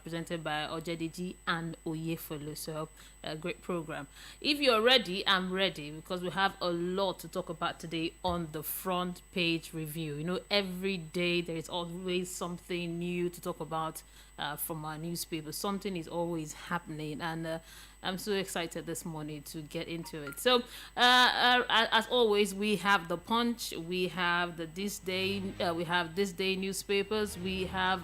presented by Ojediji and Oyefolu. So a great program. If you're ready, I'm ready, because we have a lot to talk about today on the front page review. You know, every day there is always something new to talk about from our newspaper. Something is always happening, and I'm so excited this morning to get into it. So, as always, we have the Punch, we have the This Day newspapers, we have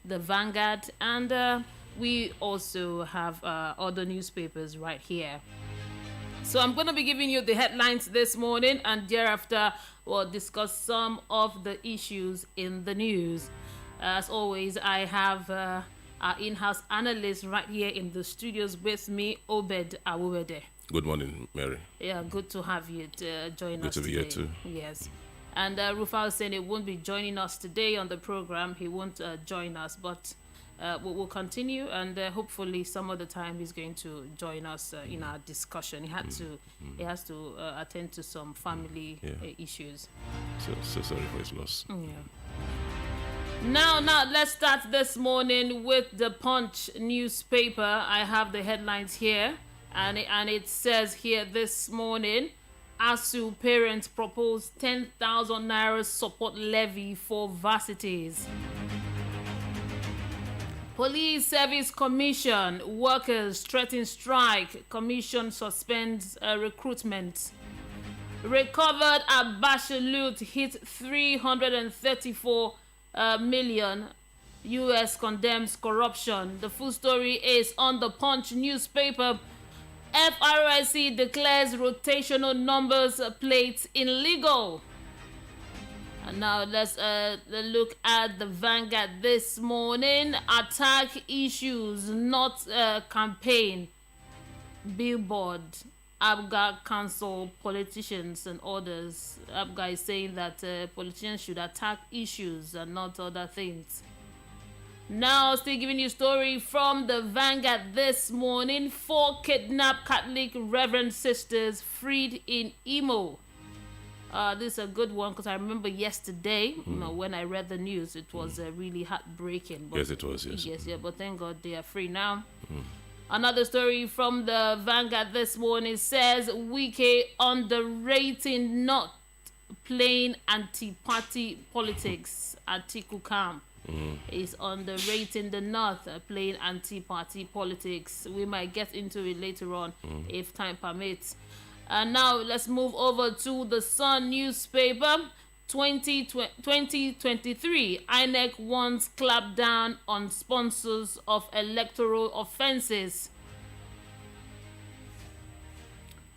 the Vanguard, and we also have other newspapers right here. So I'm going to be giving you the headlines this morning, and thereafter we'll discuss some of the issues in the news. As always, I have our in-house analyst right here in the studios with me, Obed Awowede. Good morning, Mary. Yeah, good to have you join good us to be today. here too. Yes. And Rufal Sene won't be joining us today on the program. He won't join us, but we'll continue, and hopefully some other time he's going to join us in our discussion. He has to attend to some family issues. So sorry for his loss. Yeah. Now, let's start this morning with the Punch newspaper. I have the headlines here, and it says here this morning, ASUU parents propose 10,000 naira support levy for varsities. Police Service Commission workers threaten strike. Commission suspends recruitment. Recovered Abacha loot hit 334 million. US condemns corruption. The full story is on the Punch newspaper. FRSC declares rotational numbers plates illegal. And now let's look at the Vanguard this morning. Attack issues, not campaign. Billboard. ABGA cancel politicians and others. ABGA is saying that politicians should attack issues and not other things. Now, still giving you a story from the Vanguard this morning. 4 kidnapped Catholic Reverend sisters freed in Imo. This is a good one, because I remember yesterday, when I read the news, it was really heartbreaking. But yes, it was, yes. Yes, yeah, but thank God they are free now. Another story from the Vanguard this morning says, Wike underrating, not playing anti-party politics. Atiku camp is underrating the North, playing anti-party politics. We might get into it later on if time permits. And now let's move over to the Sun newspaper. 2023, INEC wants clap down on sponsors of electoral offenses.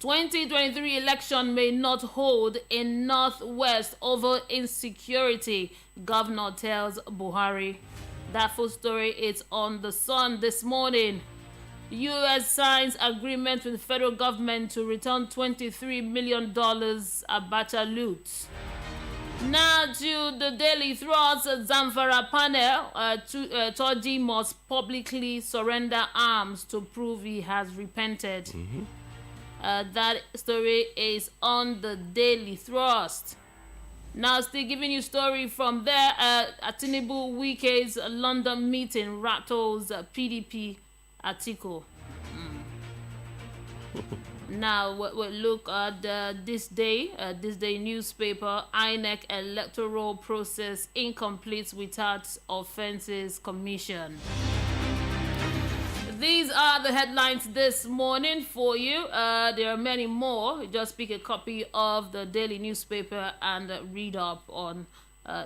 2023 election may not hold in Northwest over insecurity, Governor tells Buhari. That full story is on the Sun this morning. U.S. signs agreement with federal government to return $23 million Abacha loot. Now to the Daily Thrust. Zamfara panel, Toji must publicly surrender arms to prove he has repented. That story is on the Daily Thrust. Now, still giving you story from there. Tinubu Wike's London meeting rattles PDP article. Now, we'll look at this day newspaper. INEC electoral process incomplete without offenses commission. These are the headlines this morning for you. There are many more. Just pick a copy of the daily newspaper and read up on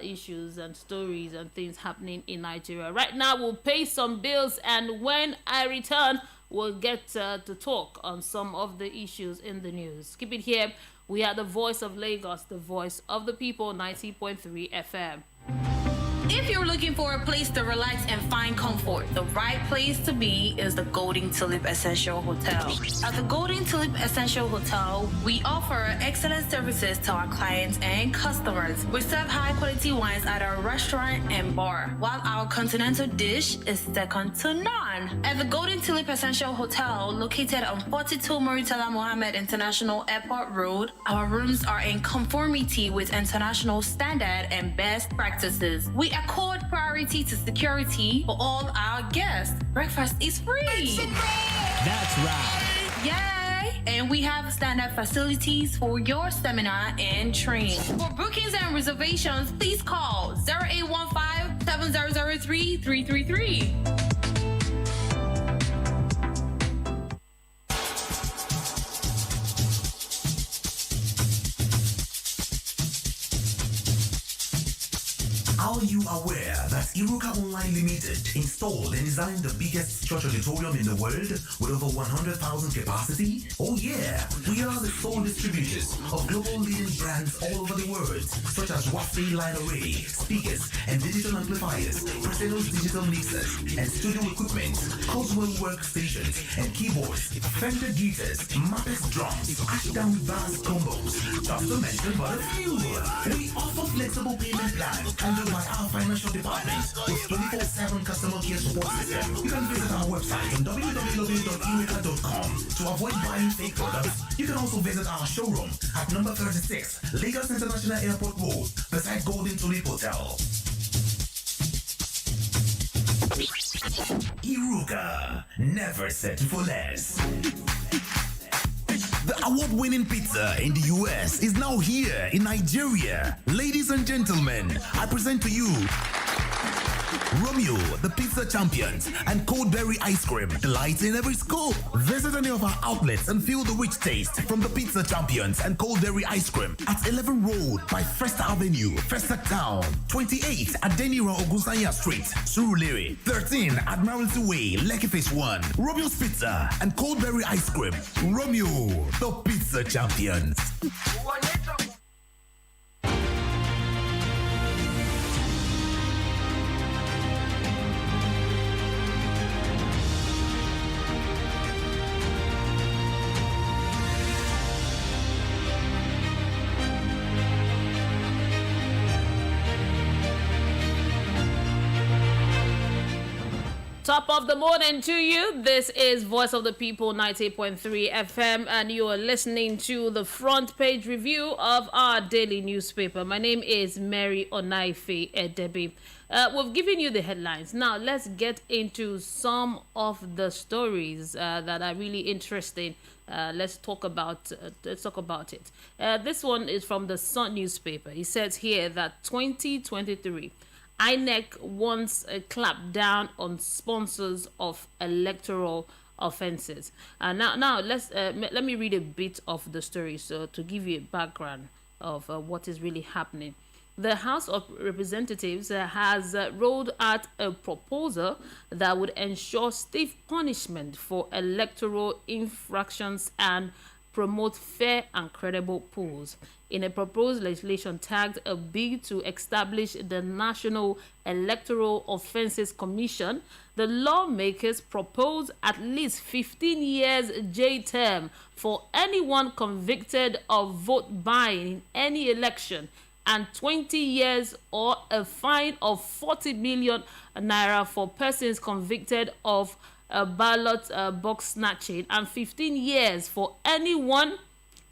issues and stories and things happening in Nigeria. Right now, we'll pay some bills, and when I return, we'll get to talk on some of the issues in the news. Keep it here. We are the voice of Lagos, the voice of the people, 90.3 FM. If you're looking for a place to relax and find comfort, the right place to be is the Golden Tulip Essential Hotel. At the Golden Tulip Essential Hotel, we offer excellent services to our clients and customers. We serve high-quality wines at our restaurant and bar, while our continental dish is second to none. At the Golden Tulip Essential Hotel, located on 42 Murtala Mohammed International Airport Road, our rooms are in conformity with international standard and best practices. We accord priority to security for all our guests. Breakfast is free. That's right. Yay! And we have standard facilities for your seminar and training. For bookings and reservations, please call 0815 7003 333. Are you aware that Iruka Online Limited installed and designed the biggest church auditorium in the world with over 100,000 capacity? Oh yeah, we are the sole distributors of global leading brands all over the world, such as Wafi Line Array, speakers and digital amplifiers, Presenos digital mixers and studio equipment, Coswell workstations and keyboards, Fender guitars, Mapex drums, Ashdown bass combos, just to mention but a few. We offer flexible payment plans handled by our financial department with 24/7 customer care support system. You can visit our website on www.eureka.com to avoid buying fake products. You can also visit our showroom at number 36, Lagos International Airport Road, beside Golden Tulip Hotel. Iruka, never settle for less. The award-winning pizza in the US is now here in Nigeria. Ladies and gentlemen, I present to you Romeo, the pizza champions, and Coldberry ice cream, delights in every scoop. Visit any of our outlets and feel the rich taste from the pizza champions and Coldberry ice cream at 11 Road by Festa Avenue, Festa Town, 28 at Denira Ogunsanya Street, Surulere, 13 Admiralty Way, Lekki Phase 1, Romeo's Pizza and Coldberry ice cream. Romeo, the pizza champions. Top of the morning to you. This is Voice of the People 98.3 FM, and you are listening to the front page review of our daily newspaper. My name is Mary Onaefe-Edebi. We've given you the headlines. Now let's get into some of the stories that are really interesting. Let's talk about it. This one is from the Sun newspaper. It says here that 2023. INEC wants a clampdown on sponsors of electoral offences. Now let me read a bit of the story, so to give you a background of what is really happening. The House of Representatives has rolled out a proposal that would ensure stiff punishment for electoral infractions and promote fair and credible polls. In a proposed legislation tagged a bill to establish the National Electoral Offences Commission, the lawmakers propose at least 15 years jail term for anyone convicted of vote buying in any election and 20 years or a fine of 40 million naira for persons convicted of ballot box snatching and 15 years for anyone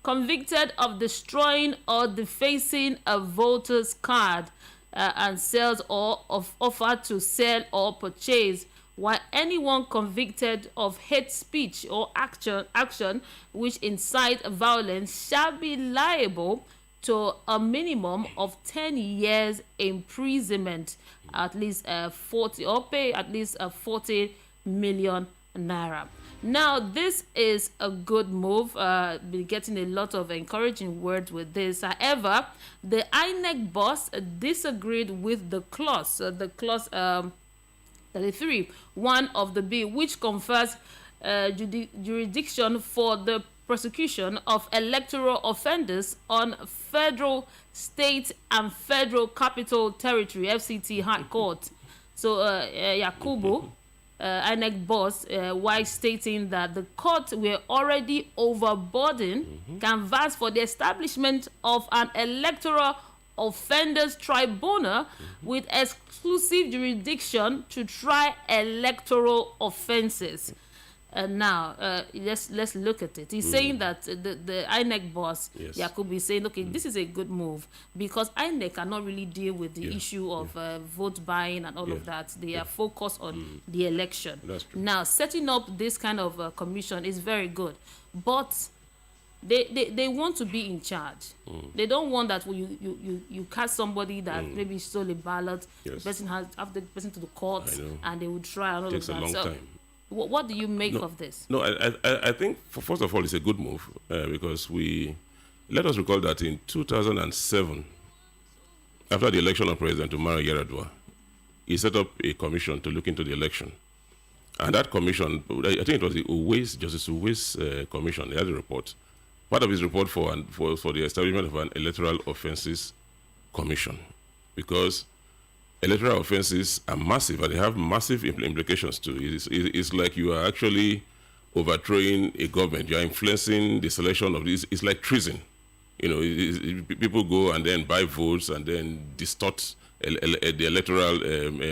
convicted of destroying or defacing a voter's card and sells or of offered to sell or purchase, while anyone convicted of hate speech or action which incite violence shall be liable to a minimum of 10 years imprisonment, at least 40 or pay at least 40 million naira. Now, this is a good move. Been getting a lot of encouraging words with this. However, the INEC boss disagreed with the clause, clause 33, one of the bill, which confers jurisdiction for the prosecution of electoral offenders on federal, state, and federal capital territory (FCT) High Court. So, Yakubu. INEC boss, while stating that the court were already overburdened, canvassed for the establishment of an electoral offenders tribunal with exclusive jurisdiction to try electoral offences. Now, let's look at it. He's saying that the INEC boss, Yakubu, is saying, okay, this is a good move because INEC cannot really deal with the issue of vote buying and all of that. They are focused on the election. That's true. Now, setting up this kind of commission is very good, but they want to be in charge. They don't want that you cast somebody that maybe stole a ballot, the person has the person to the court, and they would try and all Takes of that. a long time. What do you make of this? No, I think, first of all, it's a good move because let us recall that in 2007, after the election of President Umaru Yar'Adua, he set up a commission to look into the election. And that commission, I think it was the Justice Uwais commission, he had a report. Part of his report for the establishment of an electoral offences commission, because electoral offences are massive and they have massive implications too. It's like you are actually overthrowing a government. You are influencing the selection of this. It's like treason. People go and then buy votes and then distort the electoral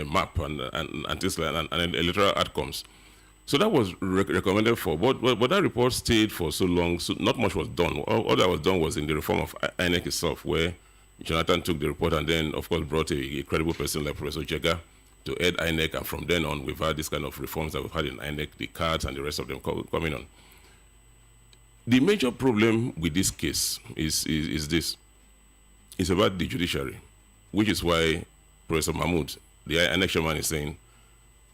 map and things like and electoral outcomes. So that was recommended for, but that report stayed for so long, so not much was done. All that was done was in the reform of INEC itself, where Jonathan took the report and then, of course, brought a credible person like Professor Jega to head INEC, and from then on, we've had this kind of reforms that we've had in INEC, the cards and the rest of them coming on. The major problem with this case is this. It's about the judiciary, which is why Professor Mahmoud, the INEC chairman, is saying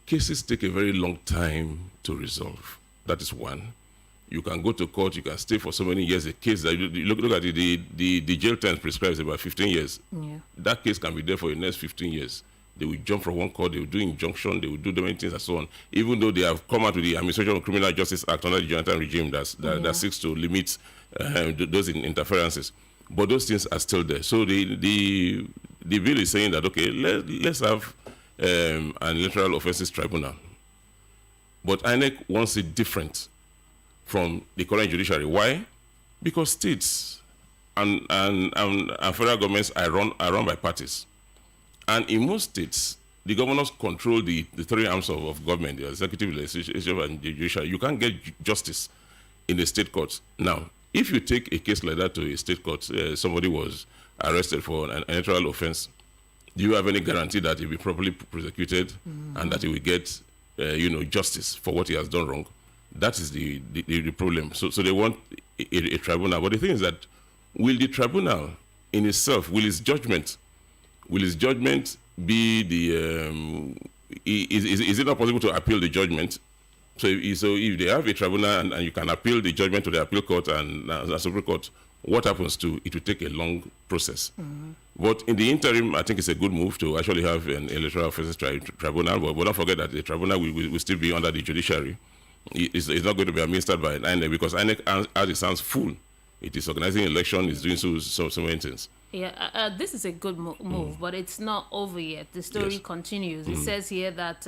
cases take a very long time to resolve. That is one. You can go to court, you can stay for so many years. A case that you look at it, the jail term prescribes about 15 years. Yeah. That case can be there for the next 15 years. They will jump from one court, they will do injunction, they will do many things and so on. Even though they have come out with the Administration of Criminal Justice Act under the Jonathan regime that seeks to limit those interferences. But those things are still there. So the bill is saying that, okay, let's have an electoral offences tribunal. But INEC wants it different from the current judiciary. Why? Because states and federal governments are run by parties. And in most states, the governors control the three arms of government, the executive, legislative, and the judiciary. You can't get justice in the state courts. Now, if you take a case like that to a state court, somebody was arrested for an electoral offense, do you have any guarantee that he'll be properly prosecuted and that he will get justice for what he has done wrong? That is the problem. So they want a tribunal. But the thing is that will the tribunal in itself, will its judgment be the is it not possible to appeal the judgment? So if they have a tribunal and you can appeal the judgment to the appeal court and the Supreme Court, what happens to it will take a long process. But in the interim, I think it's a good move to actually have an electoral offences tribunal. But don't forget that the tribunal will still be under the judiciary. It's not going to be administered by INEC because INEC, as it sounds, full. It is organizing election, it's doing so many things. Yeah, this is a good move, but it's not over yet. The story continues. It says here that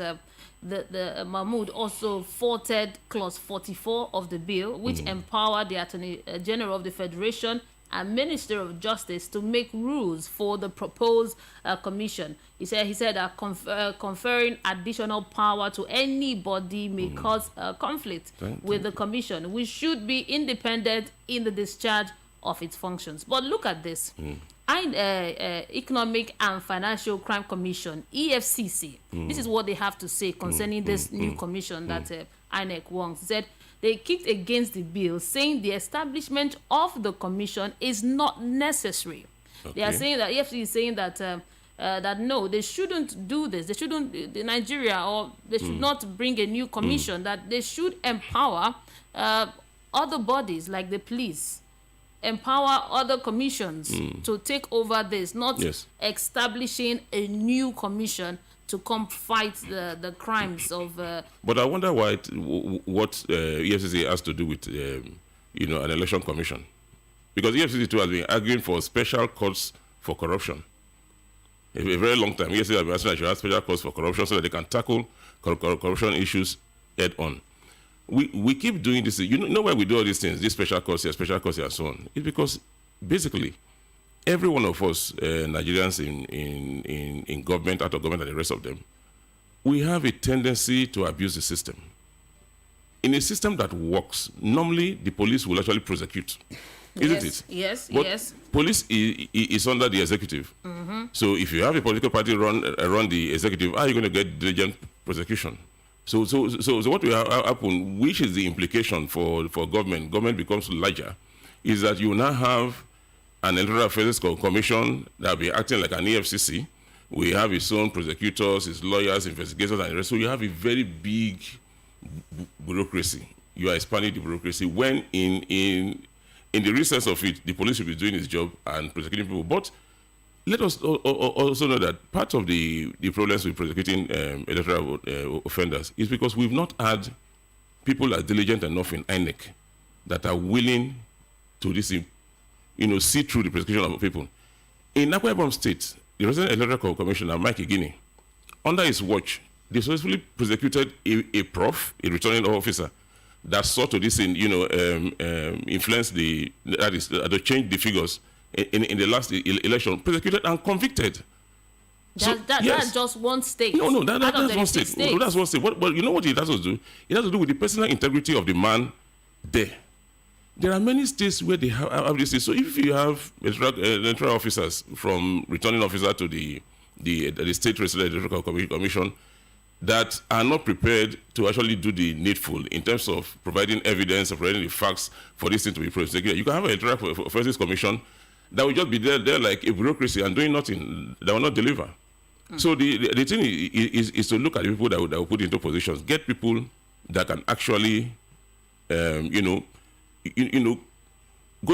the Mahmoud also faulted clause 44 of the bill, which empowered the Attorney General of the Federation and Minister of Justice to make rules for the proposed commission. He said conferring additional power to anybody may cause conflict with the commission, which should be independent in the discharge of its functions. But look at this. Economic and Financial Crime Commission, EFCC, this is what they have to say concerning this new commission that INEC wants. Said they kicked against the bill, saying the establishment of the commission is not necessary. Okay. They are saying that EFCC is saying that that no, they shouldn't do this. They shouldn't, Nigeria, or they should not bring a new commission. That they should empower other bodies like the police, empower other commissions to take over this, not establishing a new commission to come fight the crimes of. But I wonder what EFCC has to do with an election commission, because EFCC too has been arguing for special courts for corruption a very long time. EFCC has been asking that you have special courts for corruption so that they can tackle corruption issues head on. We keep doing this. You know why we do all these things, these special courts here, and so on? It's because basically every one of us, Nigerians in government, out of government, and the rest of them, we have a tendency to abuse the system. in a system that works, normally the police will actually prosecute. Isn't it? Yes, but yes. Police is under the executive. So if you have a political party run the executive, how are you going to get diligent prosecution? So what will happen, which is the implication for government becomes larger, is that you now have an electoral affairs commission that will be acting like an EFCC. We have its own prosecutors, its lawyers, investigators, and the rest. So you have a very big bureaucracy. You are expanding the bureaucracy when in the recess of it, the police should be doing its job and prosecuting people. But let us also know that part of the problems with prosecuting electoral offenders is because we've not had people as diligent enough in INEC that are willing to see through the prosecution of people. In Akwa Ibom State, the Resident Electoral Commissioner, Mike Igini, under his watch, they successfully prosecuted a prof, a returning officer, that sought to influence to change the figures in the last election, prosecuted and convicted. That's just one state. No, that's one state. No, that's one state. But you know what it has to do? It has to do with the personal integrity of the man there. There are many states where they have this. So if you have electoral officers, from returning officer to the state resident electoral commission, that are not prepared to actually do the needful in terms of providing evidence, of providing the facts for this thing to be prosecuted. You can have an electoral affairs commission that will just be there like a bureaucracy and doing nothing, that will not deliver. So the thing is to look at the people that will put into positions, get people that can actually, go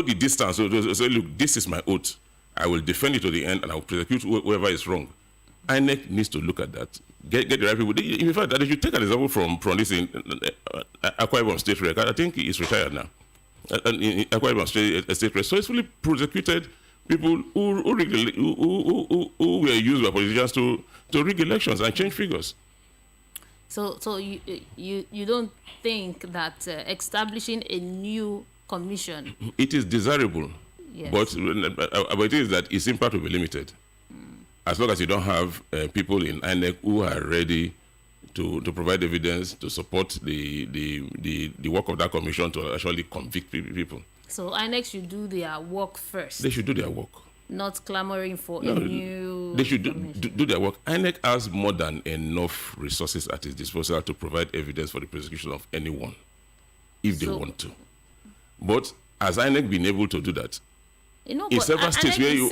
the distance. So say, look, this is my oath. I will defend it to the end and I will prosecute whoever is wrong. INEC needs to look at that. Get the right people. In fact, they should take an example from this in Akwa Ibom State Rec. I think he's retired now. In Akwa Ibom State Rec. So it's fully prosecuted people who were used by politicians to rig elections and change figures. So you don't think that establishing a new commission, it is desirable, yes, but it is that its impact will be limited. As long as you don't have people in INEC who are ready to provide evidence to support the work of that commission to actually convict people. So INEC should do their work first. They should do their work. Not clamoring for a new. They should do their work. INEC has more than enough resources at its disposal to provide evidence for the prosecution of anyone, if they want to. But has INEC been able to do that? In several states where you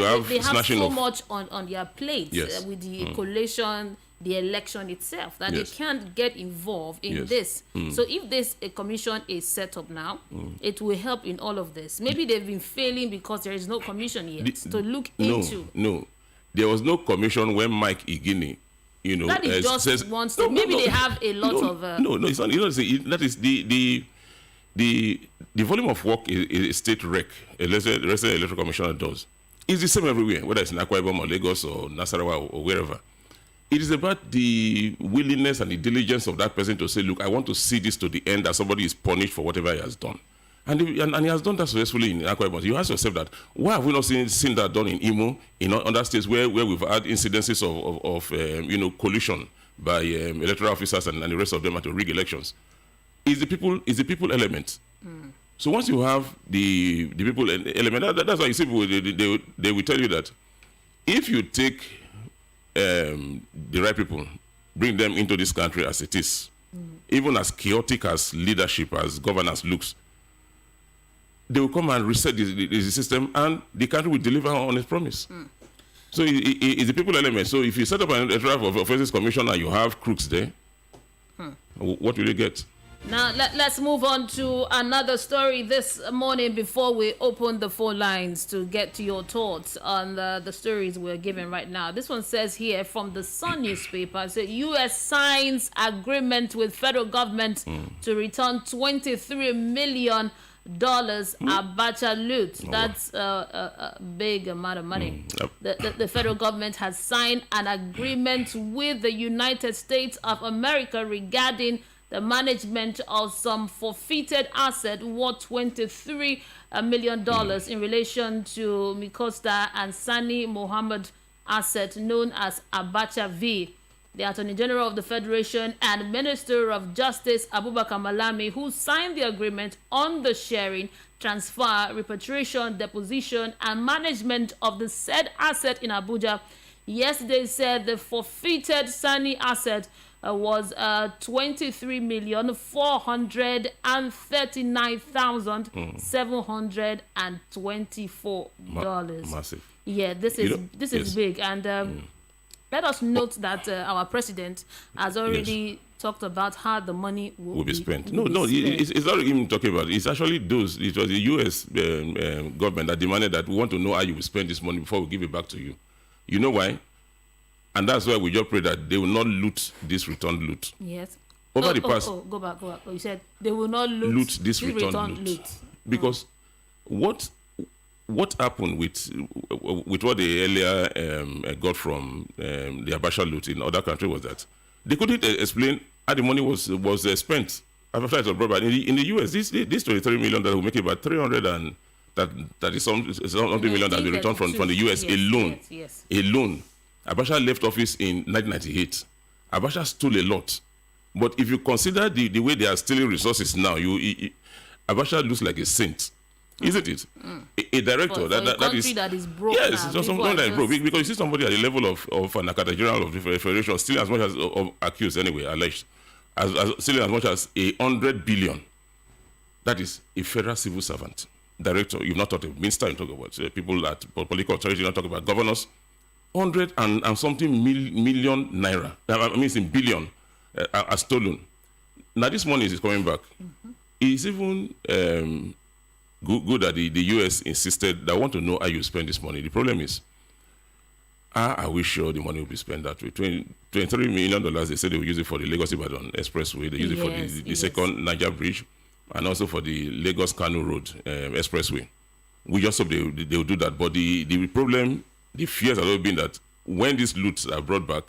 have snatching so much on their plates, yes, with the collation, the election itself, that yes, they can't get involved in yes, this. So if a commission is set up now, it will help in all of this. Maybe they've been failing because there is no commission yet to look into. No, there was no commission when Mike Igini, that is just says, one state. Maybe they have a lot of. No, it's not. That is the volume of work a state rec, a resident electoral commissioner does, is the same everywhere, whether it's in Akwa Ibom or Lagos or Nasarawa or wherever. It is about the willingness and the diligence of that person to say, look, I want to see this to the end, that somebody is punished for whatever he has done. And he has done that successfully in Akwa Ibom. You ask yourself that, why have we not seen that done in Imo, in other states where we've had incidences of collusion by electoral officers and the rest of them to rig elections? Is the people element. So once you have the people element, that's why you see people, they will tell you that if you take the right people, bring them into this country as it is, even as chaotic as leadership, as governance looks, they will come and reset the system and the country will deliver on its promise. So it's the people element. So if you set up an electoral offences commission and you have crooks there, what will you get? Now, let's move on to another story this morning before we open the phone lines to get to your thoughts on the stories we're giving right now. This one says here from the Sun newspaper, it says U.S. signs agreement with federal government to return $23 million Abacha loot. That's a big amount of money. The federal government has signed an agreement with the United States of America regarding the management of some forfeited asset worth $23 million in relation to Mikosta and Sani Mohammed asset known as Abacha V. the Attorney General of the Federation and Minister of Justice Abubakar Malami, who signed the agreement on the sharing, transfer, repatriation, deposition, and management of the said asset in Abuja, yesterday said the forfeited Sani asset was $23,439,724. Massive. Yeah, this is big, and let us note that our president has already talked about how the money will be spent. It's not even talking about it. It's actually it was the U.S. Government that demanded that we want to know how you will spend this money before we give it back to you. You know why? And that's why we just pray that they will not loot this returned loot. Yes. Over the past... go back. You said they will not loot this returned loot. Because what happened with what they earlier got from the Abacha loot in other countries was that they couldn't explain how the money was spent. After it was brought back. In the US, this $23 million that will make it about 300 and that is something million that will return from the US alone. Yes. Alone. Abacha left office in 1998. Abacha stole a lot. But if you consider the way they are stealing resources now, Abacha looks like a saint. Isn't it? A director that is broke. Yes, it's something that is broke. Because you see somebody at the level of an Accountant General of the Federation stealing as much as accused anyway, alleged, as stealing as much as 100 billion. That is a federal civil servant. Director, you've not talked about minister, you talk about people at political authority, you not talk about governors. 100 and something million naira. I mean, it's in billion are stolen. Now this money is coming back. It's even good that the US insisted that I want to know how you spend this money. The problem is, are we sure the money will be spent that way? $23 million, they said they will use it for the Lagos-Ibadan Expressway. They use it for the second Niger Bridge and also for the Lagos-Kano Road Expressway. We just hope they will do that. But the problem, the fears have always been that when these loots are brought back,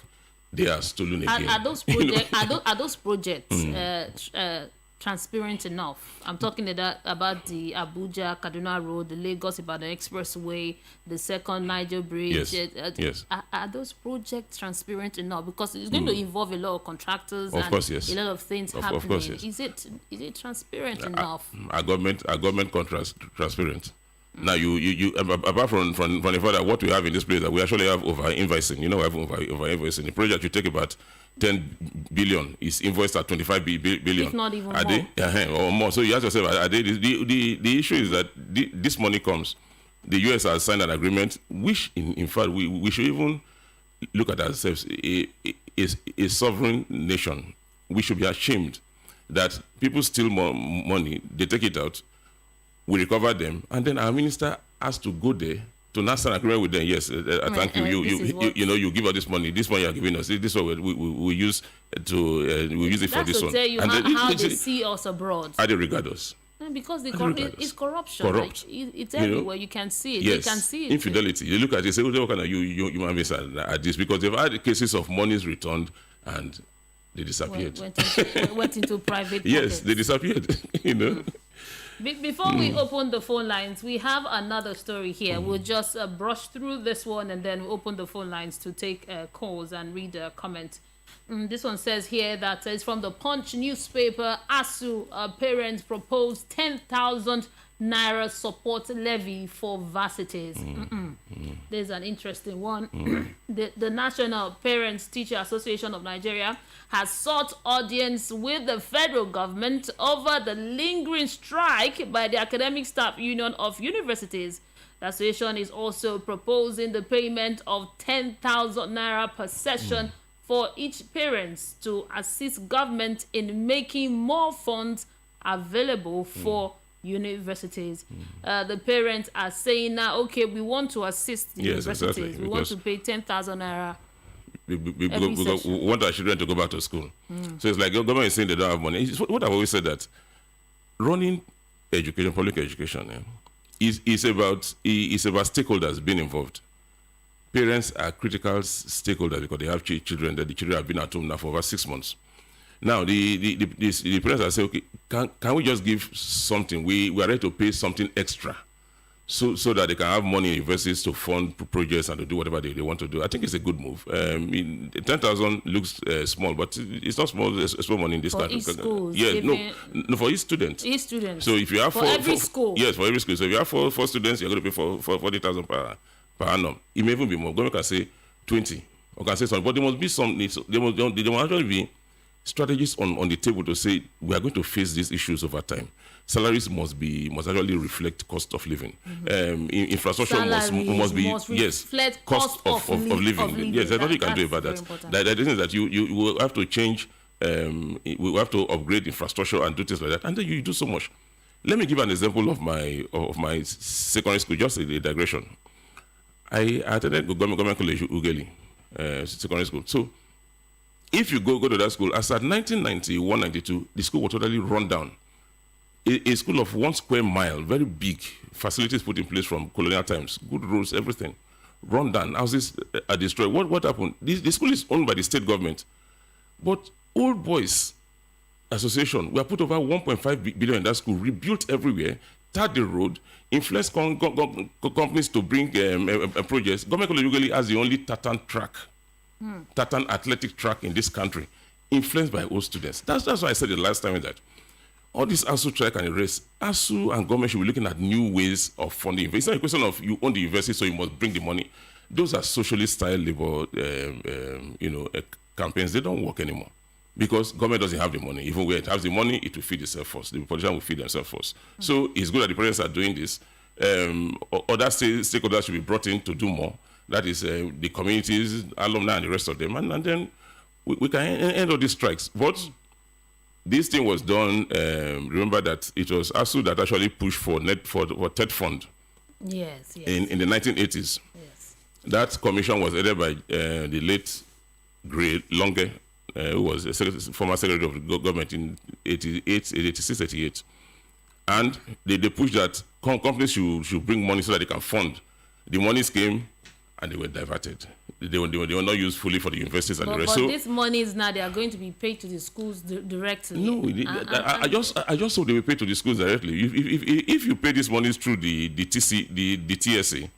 they are stolen again. Are those projects transparent enough? I'm talking about the Abuja Kaduna Road, the Lagos Ibadan Expressway, the second Niger Bridge. Yes. Are those projects transparent enough? Because it's going to involve a lot of contractors and a lot of things happening. Of course, yes. Is it transparent enough? Our government contracts transparent. Now you apart from the fact that what we have in this place, that we actually have over invoicing. We have over invoicing. The project you take about 10 billion is invoiced at 25 billion. If not even more. Or more. So you ask yourself, are they, the issue is that this money comes. The US has signed an agreement, which in fact we should even look at ourselves. A sovereign nation, we should be ashamed that people steal more money, they take it out, we recover them, and then our minister has to go there to not sign an agreement with them. Yes, thank you. You give us this money. This money you are giving us. This is what we use to use it for this one. That's to tell you how they see us abroad. How they regard us. Because it's corruption. Corrupt. It's everywhere. You can see it. Yes. They can see it. Infidelity. You look at it, say, what kind of human beings are this? Because they've had cases of monies returned and they disappeared. Went into private pockets. Yes, they disappeared. Before we open the phone lines, we have another story here. We'll just brush through this one and then we'll open the phone lines to take calls and read a comment. This one says here that it's from the Punch newspaper. ASUU parents propose 10,000 naira support levy for varsities. There's an interesting one. The National Parents Teacher Association of Nigeria has sought audience with the federal government over the lingering strike by the Academic Staff Union of Universities. The association is also proposing the payment of 10,000 naira per session for each parent to assist government in making more funds available for universities. The parents are saying now, okay, we want to assist the universities. Exactly, we want to pay 10,000 naira. We want our children to go back to school. So it's like government is saying they don't have money. What I've always said, that running education, public education, is about stakeholders being involved. Parents are critical stakeholders because they have children, that the children have been at home now for over 6 months. Now the parents are saying, okay, can we just give something? We are ready to pay something extra so that they can have money in universities to fund projects and to do whatever they want to do. I think it's a good move. 10,000 looks small, but it's not small. It's small money in this country. Schools, no, for each student. Each student. So if you have for every school. Yes, for every school. So if you have four students, you're going to pay for 40,000 per annum. It may even be more. Government can say 20, or can say something, but there must be some. There must actually be strategies on the table to say we are going to face these issues over time. Salaries must actually reflect cost of living. Infrastructure must reflect cost of living. Yes, there's nothing you can do about that. The thing is that you will have to change. We will have to upgrade infrastructure and do things like that, and then you do so much. Let me give an example of my secondary school. Just a digression. I attended government college Ugeli secondary school. So if you go to that school, as at 1991-92, the school was totally run down. A school of 1 square mile, very big, facilities put in place from colonial times, good roads, everything, run down. Houses are destroyed. What happened? The school is owned by the state government, but Old Boys Association, we have put over 1.5 billion in that school, rebuilt everywhere, tarred the road, influenced companies to bring projects. Government College usually has the only tartan athletic track in this country, influenced by old students. That's why I said the last time that all this ASUU track and erase, ASUU and government should be looking at new ways of funding. It's not a question of you own the university, so you must bring the money. Those are socially styled labor, campaigns. They don't work anymore because government doesn't have the money. Even where it has the money, it will feed itself first. The politicians will feed themselves first. So it's good that the parents are doing this. Other stakeholders should be brought in to do more. That is the communities, alumni, and the rest of them. And then we can end all these strikes. But this thing was done, remember that it was ASUU that actually pushed for TED Fund. Yes. In the 1980s. Yes. That commission was headed by the late great Longe, who was a former secretary of the government in 86, 88. And they pushed that companies should bring money so that they can fund. The monies came and they were diverted. They were not used fully for the universities and the rest. But these monies now, they are going to be paid to the schools directly. No, I just hope they will pay to the schools directly. If you pay these monies through the TSA,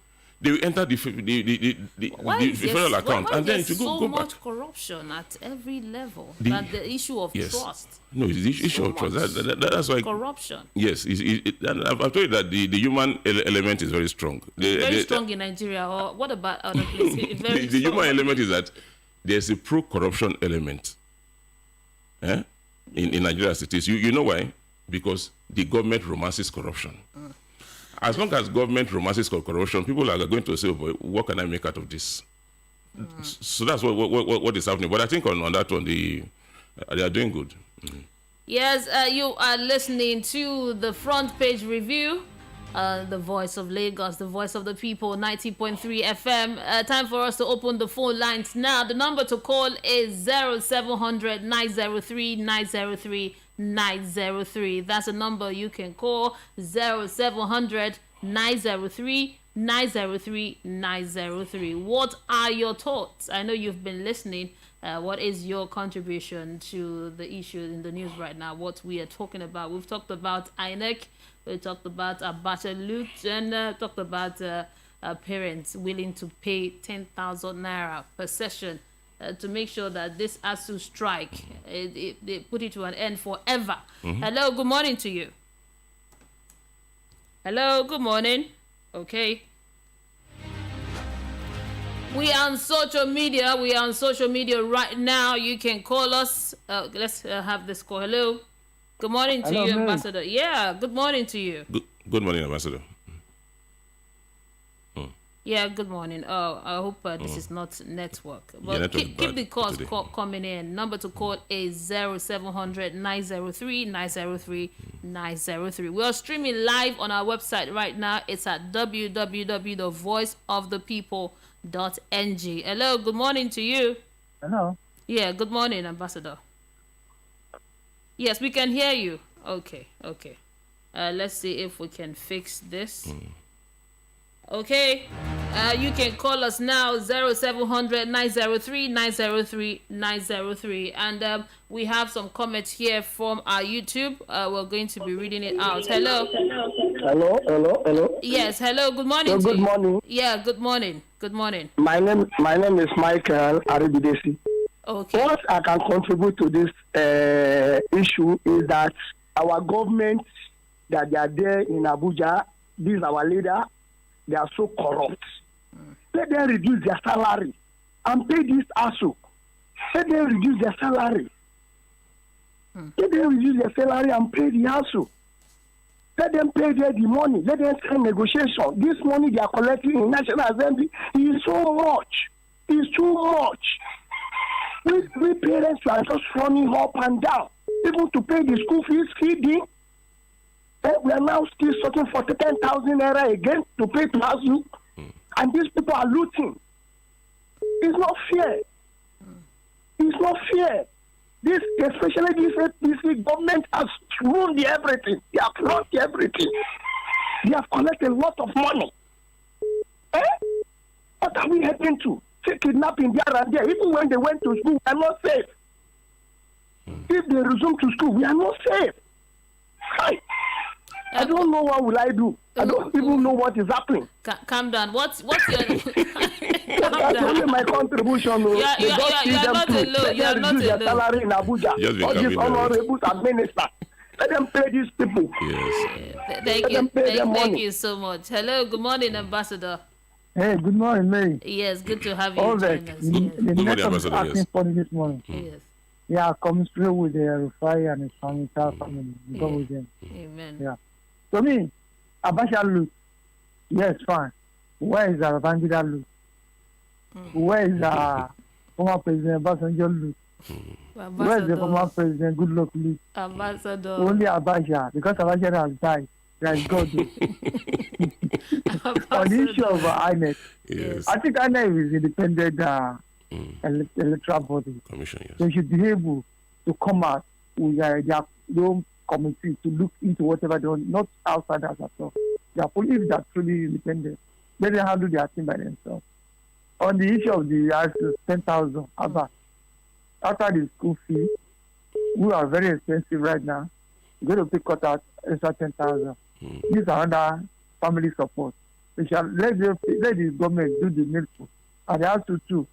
they will enter the federal account, and then it will go back. So much corruption at every level. The issue of trust. No, it's the issue of trust. That's why corruption. Yes, I've told you that the human element is very strong. Very strong in Nigeria. Or what about other places? The human element is that there's a pro-corruption element. In Nigeria as it is. You know why? Because the government romances corruption. As long as government romances corruption, people are going to say, oh boy, what can I make out of this? So that's what is happening. But I think on that one, they are doing good. Yes, you are listening to the Front Page Review, the voice of Lagos, the voice of the people, 90.3 FM. Time for us to open the phone lines now. The number to call is 0700 903 903 903. That's a number you can call, 0700 903 903 903. What are your thoughts? I know you've been listening. What is your contribution to the issue in the news right now? What we are talking about? We've talked about INEC, we talked about Abacha loot, and talked about parents willing to pay 10,000 naira per session to make sure that this ASUU strike, they put it to an end forever. Hello, good morning to you. Hello, good morning. Okay. We are on social media. Right now. You can call us. Let's have this call. Hello. Good morning to you, Ambassador. Yeah, good morning to you. Good morning, Ambassador. Yeah, good morning. I hope this is not network. But keep the calls coming in. Number to call is 0700 903 903 903. We are streaming live on our website right now. It's at www.voiceofthepeople.ng. Hello, good morning to you. Hello. Yeah, good morning, Ambassador. Yes, we can hear you. Okay. Let's see if we can fix this. Okay, you can call us now, 0700 903 903 903. And we have some comments here from our YouTube. We're going to be reading it out. Hello. Hello. Yes, hello, good morning So to good you. morning. Yeah, good morning. Good morning. My name is Michael Aribidesi. Okay. What I can contribute to this issue is that our government, that they are there in Abuja, this is our leader, they are so corrupt. Let them reduce their salary and pay this ASUU. Let them reduce their salary. Let them reduce their salary and pay the ASUU. Let them pay the money. Let them sign negotiation. This money they are collecting in National Assembly is so much. It's too much. We parents are just running up and down, even to pay the school feeding. We are now still searching for 10,000 naira again to pay to ASUU, and these people are looting. It's not fair. It's not fair. Especially this government has ruined everything. They have lost everything. They have collected a lot of money. What are we heading to? Say kidnapping there and there. Even when they went to school, we are not safe. If they resume to school, we are not safe. I don't know what will I do. I don't even know what is happening. Calm down. What's your That's only my contribution. You are not alone. You are not alone. Salary in Abuja. All these honorables and ministers. Let them pay these people. Yes. Thank you so much. Hello, good morning, Ambassador. Hey, good morning, Mary. Yes, good to have you Obed, join us. Good morning, Ambassador. Yes. Funny this morning. Yes. Yeah, coming through with the Rufai and his family, family. Go with them. Amen. Yeah. To me, Abacha loot. Yes, fine. Where is Babangida loot? Where is former President Obasanjo loot? Where is the former President Goodluck loot? Ambassador. Only Abacha, because Abacha has died. That's God. On the issue of INEC, Yes. I think INEC is independent electoral body. Commission, yes. They should be able to come out with their own committee to look into whatever they want, not outsiders at all. Their police are truly independent. Let them handle their thing by themselves. On the issue of the 10,000, after the school fee, we are very expensive right now. We're going to pick cut out extra 10,000. These are under family support. We shall let the government do the needful. And they have to too.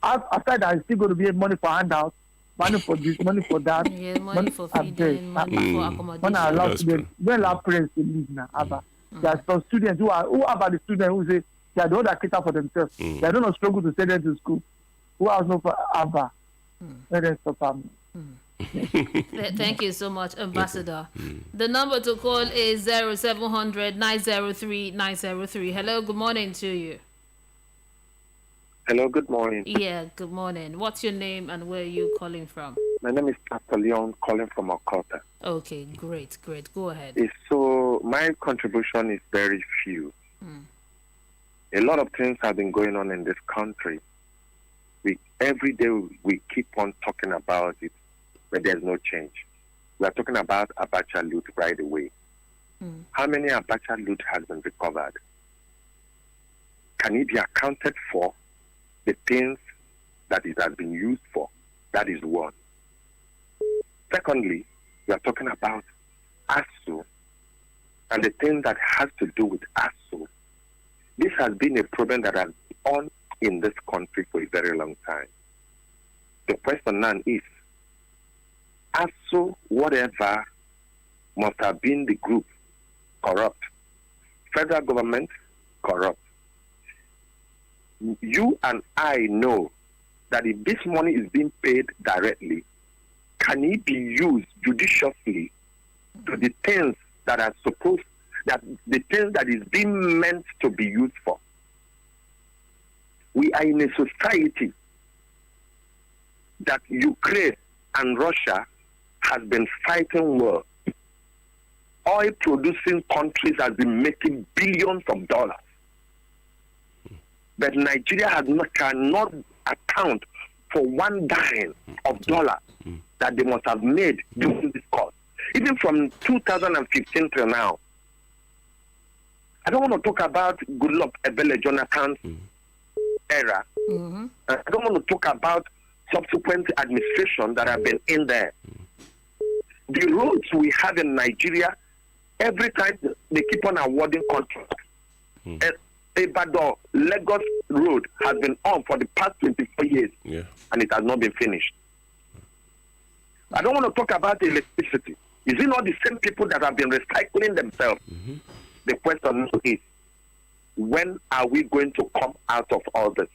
After that, it's still going to be money for handouts, money for this, money for that. Yeah, money for feeding, money for accommodation. When our parents to leave now, Abba. There are some students who are the students who say they are the ones that cater for themselves. They don't struggle to send them to school. Who has no Abba? Let them stop. Thank you so much, Ambassador. The number to call is 0700 903 903. Hello, good morning to you. Hello, good morning. Yeah, good morning. What's your name and where are you calling from? My name is Pastor Leon, calling from Okota. Okay, great. Go ahead. So my contribution is very few. A lot of things have been going on in this country. Every day we keep on talking about it, but there's no change. We are talking about Abacha loot right away. How many Abacha loot has been recovered? Can it be accounted for? The things that it has been used for. That is one. Secondly, we are talking about ASUU and the thing that has to do with ASUU. This has been a problem that has been on in this country for a very long time. The question now is, ASUU, whatever, must have been the group corrupt. Federal government, corrupt. You and I know that if this money is being paid directly, can it be used judiciously to the things that are supposed, that the things that is being meant to be used for? We are in a society that Ukraine and Russia has been fighting war. Oil producing countries have been making billions of dollars. But Nigeria cannot account for one dime of dollar that they must have made during this course. Even from 2015 till now. I don't want to talk about Goodluck Ebele Jonathan's era. I don't want to talk about subsequent administration that have been in there. The roads we have in Nigeria Every time they keep on awarding contracts. Ibadan Lagos Road has been on for the past 24 years, and it has not been finished. I don't want to talk about the electricity. Is it not the same people that have been recycling themselves? The question is, when are we going to come out of all this?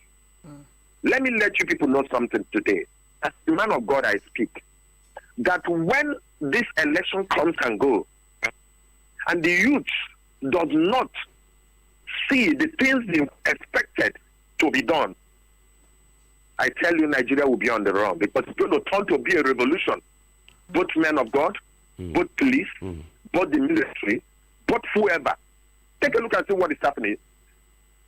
Let me let you people know something today. As the man of God I speak, that when this election comes and goes, and the youth does not see the things they expected to be done, I tell you, Nigeria will be on the run, because it's going to turn to be a revolution. Both men of God, both police, both the military, both whoever. Take a look and see what is happening.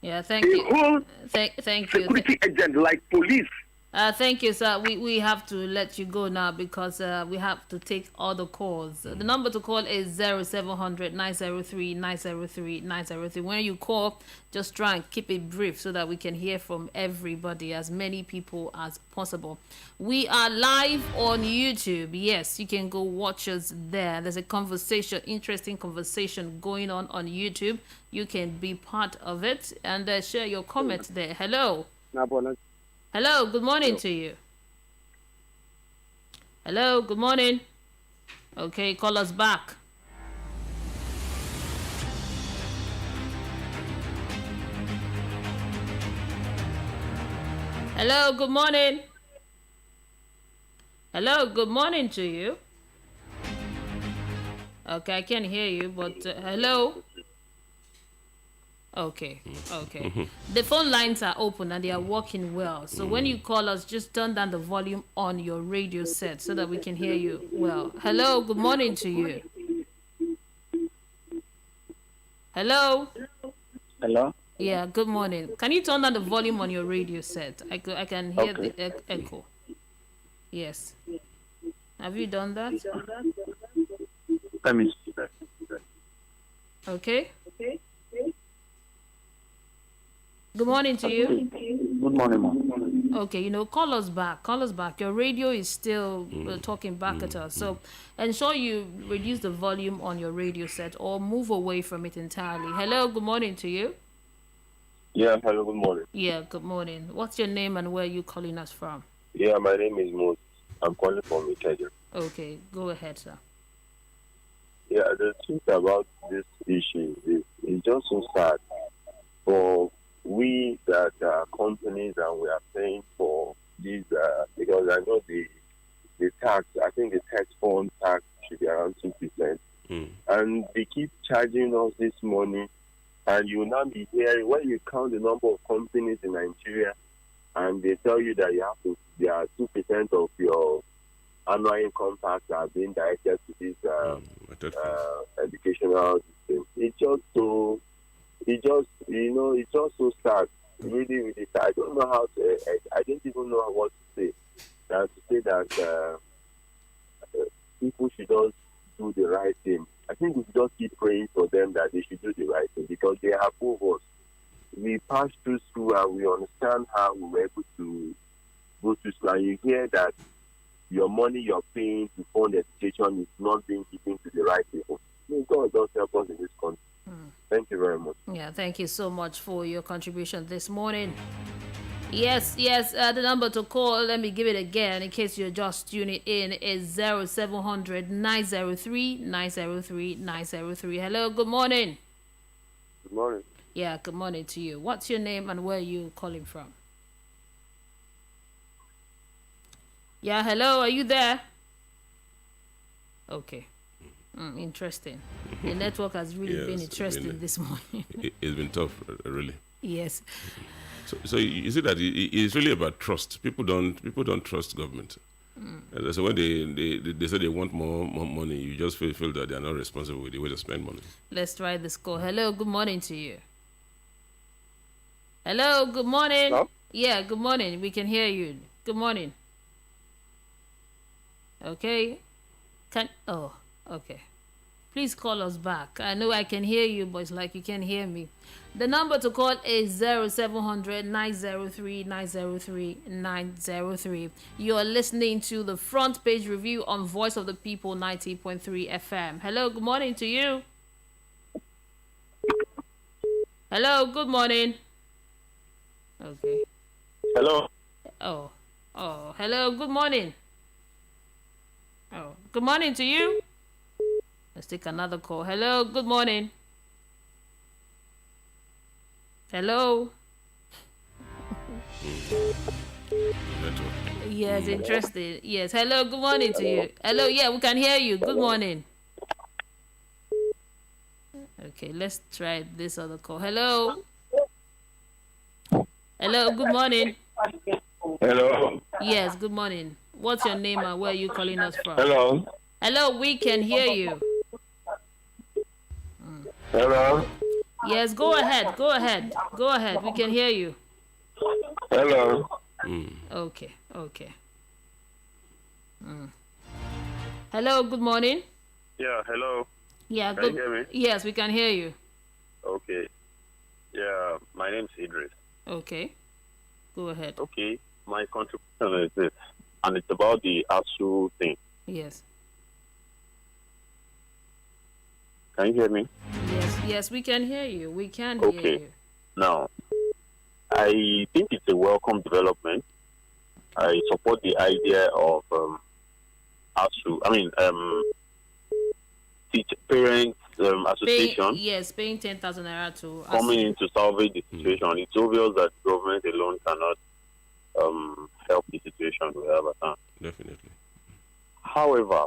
Yeah, thank you. Whole thank you. Security agent like police. Thank you, sir. We have to let you go now because we have to take all the calls. The number to call is 0700 903 903 903. When you call, just try and keep it brief so that we can hear from everybody, as many people as possible. We are live on YouTube. Yes, you can go watch us there. There's a conversation, interesting conversation going on YouTube. You can be part of it and share your comments there. Hello. Hello, good morning to you. Hello, good morning. Okay, call us back. Hello, good morning. Hello, good morning to you. Okay, I can't hear you, but hello. Okay. The phone lines are open and they are working well. So when you call us, just turn down the volume on your radio set so that we can hear you well. Hello, good morning to you. Hello? Hello? Yeah, good morning. Can you turn down the volume on your radio set? I can hear the echo. Yes. Have you done that? Let me see. Okay. Good morning to you. Good morning, ma'am. Okay, call us back. Your radio is still talking back at us. So ensure you reduce the volume on your radio set or move away from it entirely. Hello, good morning to you. Yeah, hello, good morning. Yeah, good morning. What's your name and where are you calling us from? Yeah, my name is Moses. I'm calling from Ikeja. Okay, go ahead, sir. Yeah, the truth about this issue is just so sad for we that are companies and we are paying for these because I know the tax, I think the tax fund tax should be around 2%. And they keep charging us this money, and you will now be hearing when you count the number of companies in Nigeria and they tell you that you have to, there are 2% of your annual income tax are being directed to this educational system. It's just so sad. Really, really sad. I don't know how to, I didn't even know what to say. To say that people should just do the right thing. I think we should just keep praying for them that they should do the right thing, because they have moved us. We passed through school and we understand how we were able to go to school, and you hear that your money you're paying to fund education is not being given to the right people. God does help us in this country. Thank you very much. Yeah, thank you so much for your contribution this morning. Yes, the number to call, let me give it again in case you're just tuning in, is 0700 903 903 903. Hello, good morning. Good morning. Yeah, good morning to you. What's your name and where are you calling from? Yeah, hello, are you there? Okay. Interesting. The network has really been interesting this morning. It's been tough, really. Yes. So you see that it's really about trust. People don't trust government. So when they say they want more money, you just feel that they are not responsible with the way to spend money. Let's try this call. Hello, good morning to you. Hello, good morning. Hello? Yeah, good morning. We can hear you. Good morning. Okay. Okay. Please call us back. I know I can hear you, but it's like you can't hear me. The number to call is 0700 903 903 903. You're listening to the Front Page Review on Voice of the People 90.3 FM. Hello, good morning to you. Hello, good morning. Okay. Hello. Oh, hello, good morning. Oh, good morning to you. Let's take another call. Hello, good morning. Hello. Yes, interesting. Yes, hello, good morning to you. Hello, yeah, we can hear you. Good morning. Okay, let's try this other call. Hello. Hello, good morning. Hello. Yes, good morning. What's your name and where are you calling us from? Hello. Hello, we can hear you. Hello. Yes, go ahead. Go ahead. Go ahead. We can hear you. Hello. Okay. Hello, good morning. Yeah, hello. Yeah, Can you hear me? Yes, we can hear you. Okay. Yeah, my name's Idris. Okay. Go ahead. Okay. My contribution is this, and it's about the ASUU thing. Yes. Can you hear me? Yes, we can hear you. We can hear you. Now, I think it's a welcome development. I support the idea of ASUU. Parents association. Paying 10,000 naira to coming in to salvage the situation. It's obvious that government alone cannot help the situation we have at hand. Definitely. However,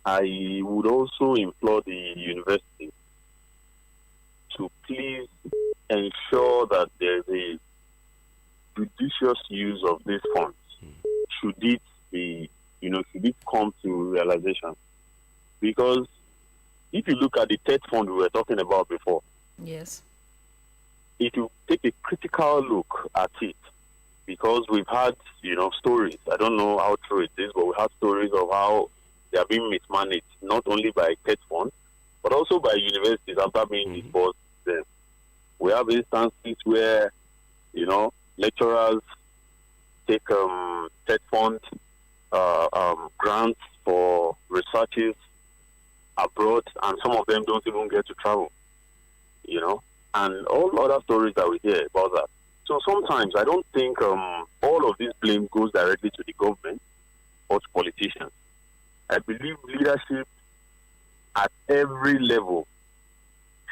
I would also implore the university to please ensure that there is a judicious use of these funds. Should it come to realization? Because if you look at the TED fund we were talking about before, yes, if you take a critical look at it, because we've had, stories. I don't know how true it is, but we have stories of how they are being mismanaged, not only by TED fund, but also by universities after being disbursed them. We have instances where, lecturers take TED fund grants for researches abroad, and some of them don't even get to travel, and all other stories that we hear about that. So sometimes I don't think all of this blame goes directly to the government or to politicians. I believe leadership at every level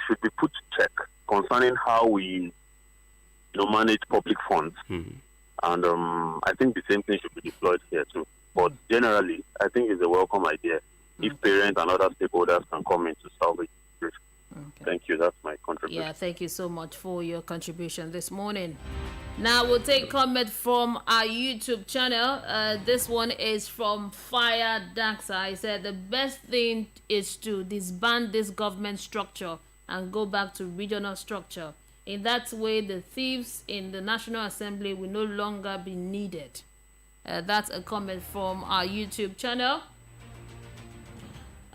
should be put to check concerning how we manage public funds. And I think the same thing should be deployed here too. But generally, I think it's a welcome idea if parents and other stakeholders can come in to salvage it. Okay. Thank you. That's my contribution. Yeah, thank you so much for your contribution this morning. Now we'll take comment from our YouTube channel. This one is from Fire Daxa. He said the best thing is to disband this government structure and go back to regional structure. In that way, the thieves in the National Assembly will no longer be needed. That's a comment from our YouTube channel.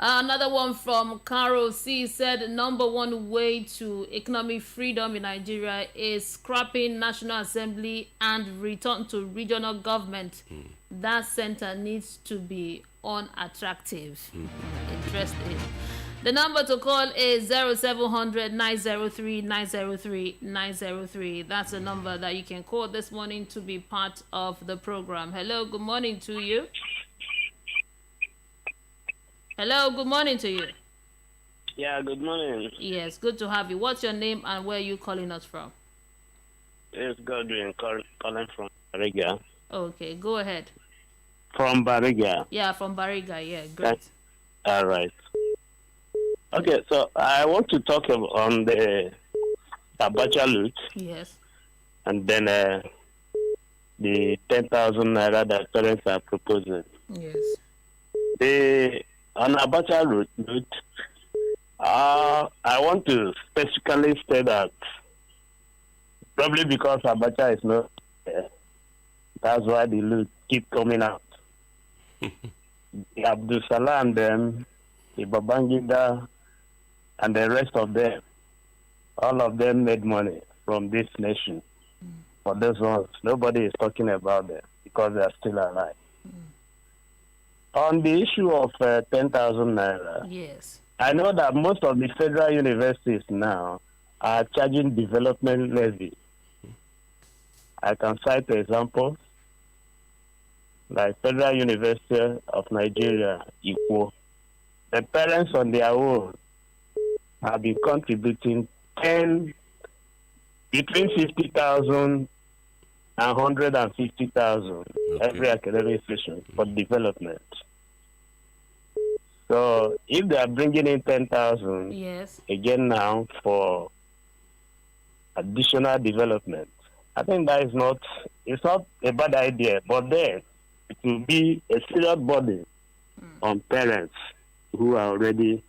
Another one from Carol C said, number one way to economic freedom in Nigeria is scrapping National Assembly and return to regional government. That center needs to be unattractive. Interesting. The number to call is 0700 903 903 903. That's the number that you can call this morning to be part of the program. Hello, good morning to you. Hello, good morning to you. Yeah, good morning. Yes, good to have you. What's your name and where are you calling us from? It's Godwin calling from Bariga. Okay, go ahead. From Bariga? Yeah, from Bariga, yeah, great. All right. Okay, so I want to talk on the Abacha loot. Yes. And then the 10,000 naira that parents are proposing. Yes. On Abacha route, I want to specifically say that probably because Abacha is not there, that's why the loot keep coming out. The Abdul Salam, them, the Babangida, and the rest of them, all of them made money from this nation. For those ones, nobody is talking about them because they are still alive. On the issue of 10,000 naira, yes, I know that most of the federal universities now, are charging development levy. I can cite examples like Federal University of Nigeria, Ikwo. The parents on their own have been contributing between 50,000 and 150,000 every academic session for development. So if they are bringing in 10,000 again now for additional development, I think that it's not a bad idea, but then it will be a serious burden on parents who are already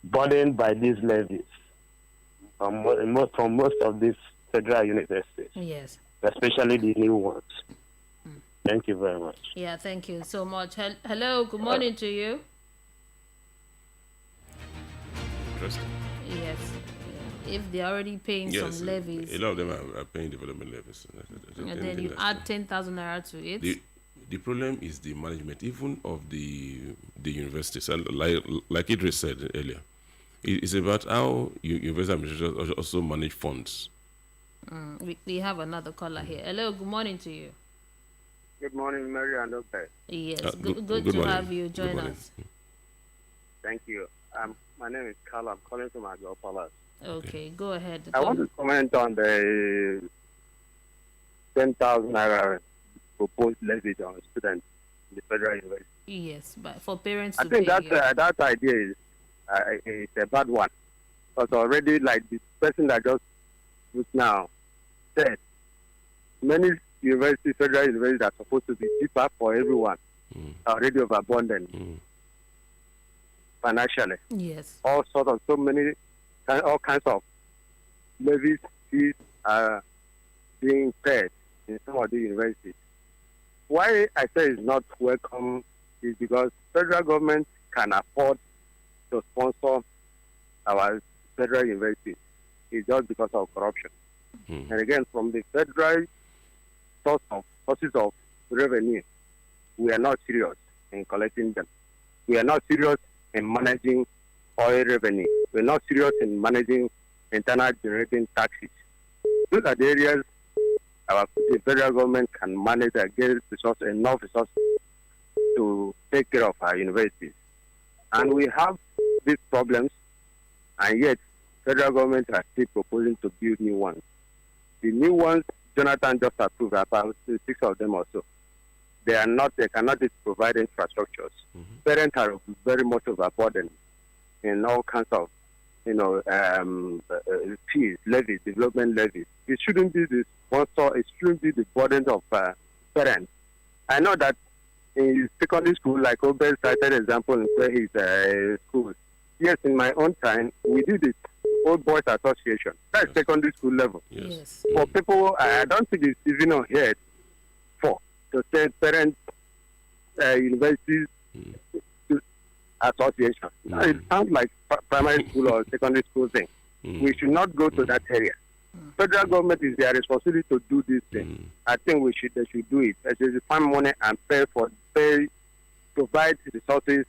burdened by these levies from most of these federal universities. Yes. Especially the new ones. Thank you very much. Yeah, thank you so much. Hello, good morning to you. Interesting. Yes. If they're already paying some levies. A lot of them are paying development levies. And then you add 10,000 naira to it. The problem is the management, even of the universities. And like Idris said earlier, it's about how university administrators also manage funds. We have another caller here. Hello, good morning to you. Good morning, Mary and Obed. Yes, good to have you join us. Thank you. My name is Carl. I'm calling from Agro Palace. Okay, go ahead. I want to comment on the 10,000 naira proposed levy on students in the federal university. Yes, but for parents I think that idea is a bad one. Because already, like the person that just now said, many universities, federal universities are supposed to be cheaper for everyone, already overabundant financially. Yes. All kinds of levies, fees are being paid in some of the universities. Why I say it's not welcome is because federal government can afford to sponsor our federal universities. It's just because of corruption. And again, from the federal sources of revenue, we are not serious in collecting them. We are not serious in managing oil revenue. We're not serious in managing internal generating taxes. Those are the areas the federal government can manage and get enough resources to take care of our universities. And we have these problems, and yet federal government are still proposing to build new ones. The new ones, Jonathan just approved about 6 of them or so. They cannot provide infrastructures. Parents are very much overburdened in all kinds of, fees, levies, development levies. It shouldn't be the sponsor. It shouldn't be the burden of parents. I know that in secondary school, like Obed cited example in where his school. Yes, in my own time, we did it. Old Boys Association. That's secondary school level. Yes. For people, I don't think it's even unheard to say parents, universities association. It sounds like primary school or secondary school thing. We should not go to that area. Federal government is their responsibility to do this thing. I think they should do it. They should find money and provide resources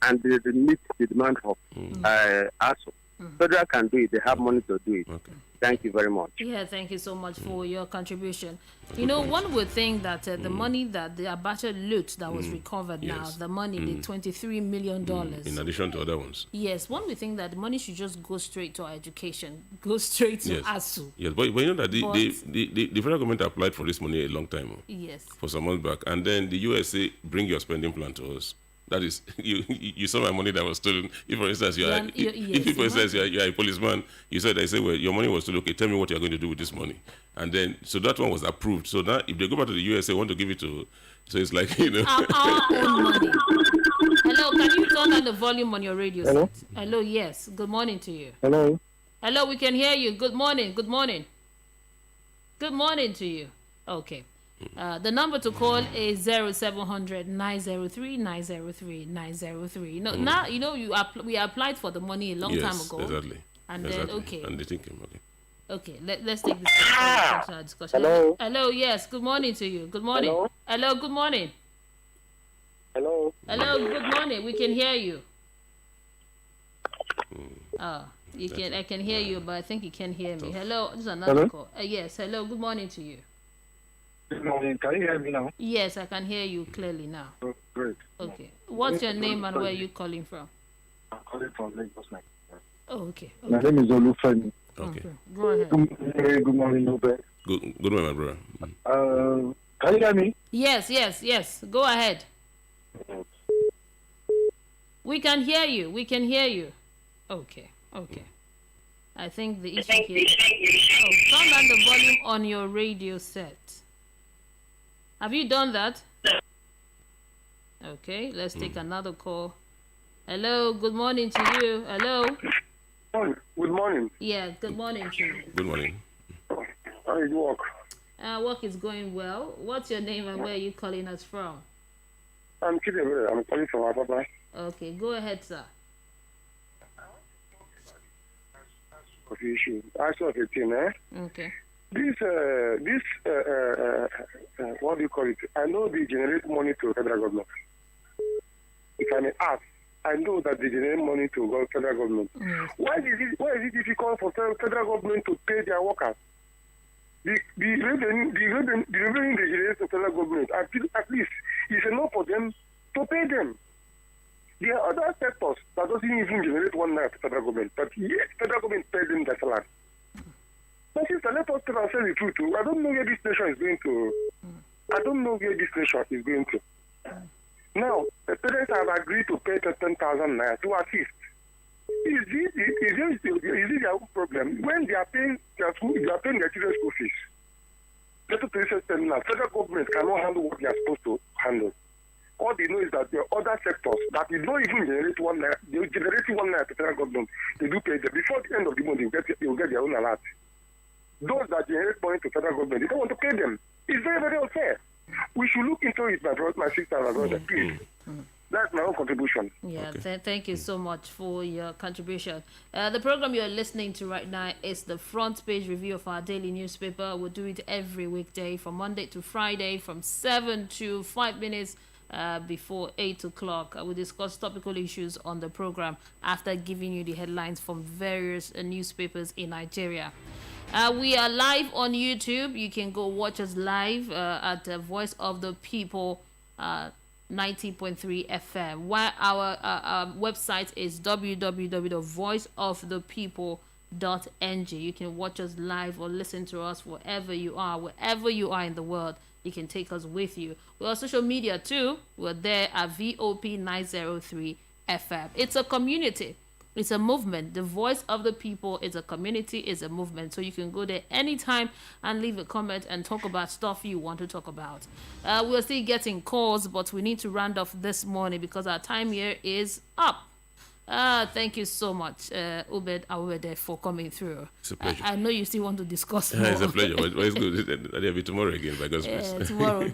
and they meet the demand of ASUU. Federal can do it. They have money to do it. Okay. Thank you very much. Yeah, thank you so much for your contribution. One would think that the money that the Abacha loot that was recovered now, the money, the $23 million. In addition to other ones. Yes, one would think that the money should just go straight to our education, go straight to ASUU. Yes, but you know that the federal government applied for this money a long time ago. Yes. For some months back. And then the USA bring your spending plan to us. That is, you saw my money that was stolen. If, for instance, you are a policeman, you said, well, your money was stolen. Okay, tell me what you're going to do with this money. And then, so that one was approved. So now, if they go back to the USA, want to give it to, so it's like, Our own money. Hello, can you turn on the volume on your radio set? Hello, yes. Good morning to you. Hello. Hello, we can hear you. Good morning. Good morning. Good morning to you. Okay. The number to call is 0700 903 903 903. Now we applied for the money a long time ago. Exactly. And then and they think okay. Let's take this discussion. Hello. Yes. Good morning to you. Good morning. Hello. Good morning. Hello. Good morning. We can hear you. You can. I can hear you, but I think you can't hear me. Hello, this is another Hello? call. Yes, hello. Good morning to you. Good morning. Can you hear me now? Yes, I can hear you clearly now. Oh, great. Okay. What's your name and where are you calling from? I'm calling from Lagos now. Oh, okay. My name is Olufemi. Okay. Go ahead. Good morning, Obed. Good morning, my brother. Can you hear me? Yes. Go ahead. We can hear you. Okay. I think the issue here. Oh, turn down the volume on your radio set. Have you done that? Okay, let's take another call. Hello, good morning to you. Hello. Good morning. Yeah, good morning to you. Good morning. How is work? Work is going well. What's your name and where are you calling us from? I'm Chidebe. I'm calling from Abacha. Okay, go ahead, sir. Okay, issue. I saw 15, Okay. What do you call it? I know they generate money to federal government. If I may ask, I know that they generate money to federal government. Yes. Why is it difficult for federal government to pay their workers? The revenue they generate to federal government, at least, is enough for them to pay them. There are other sectors that doesn't even generate one naira to federal government, but yet federal government pays them their salary. But sister, let us tell ourselves the truth. I don't know where this nation is going to. Now, the parents have agreed to pay 10,000 naira to assist. Is it their own problem? When they are paying their children's school fees, let us tell them now, federal government cannot handle what they are supposed to handle. All they know is that there are other sectors that they don't even generate one naira. They generate one naira to federal government. They do pay them. Before the end of the month, they will get their own alert. Those that generate money to federal government, they don't want to pay them. It's very, very unfair. We should look into it, my brother, my sister, and my brother, please. That's my own contribution. Yeah, thank you so much for your contribution. The program you're listening to right now is the front page review of our daily newspaper. We'll do it every weekday from Monday to Friday from 7 to 5 minutes before 8 o'clock. We'll discuss topical issues on the program after giving you the headlines from various newspapers in Nigeria. We are live on YouTube. You can go watch us live at the Voice of the People 90.3 FM, while our website is www.voiceofthepeople.ng. You can watch us live or listen to us wherever you are in the world. You can take us with you. We're on social media too. We're there at VOP90.3 FM. It's a community. It's a movement. The Voice of the People is a community, is a movement. So you can go there anytime and leave a comment and talk about stuff you want to talk about. We're still getting calls, but we need to round off this morning because our time here is up. Thank you so much, Obed, Awowede, for coming through. It's a pleasure. I know you still want to discuss more. It's a pleasure. But it's good. I'll be tomorrow again, by God's grace.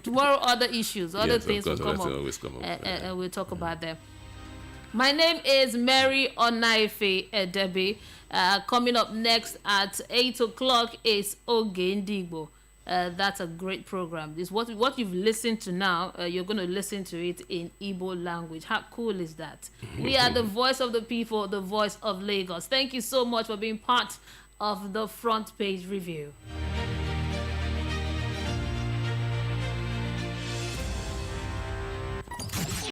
Tomorrow, other issues, other things will come up. Always come up. And we'll talk about them. My name is Mary Onaefe-Edebi. Coming up next at 8 o'clock is Ogendigbo. That's a great program. This what you've listened to now. You're going to listen to it in Igbo language. How cool is that? We are the voice of the people, the voice of Lagos. Thank you so much for being part of the front page review.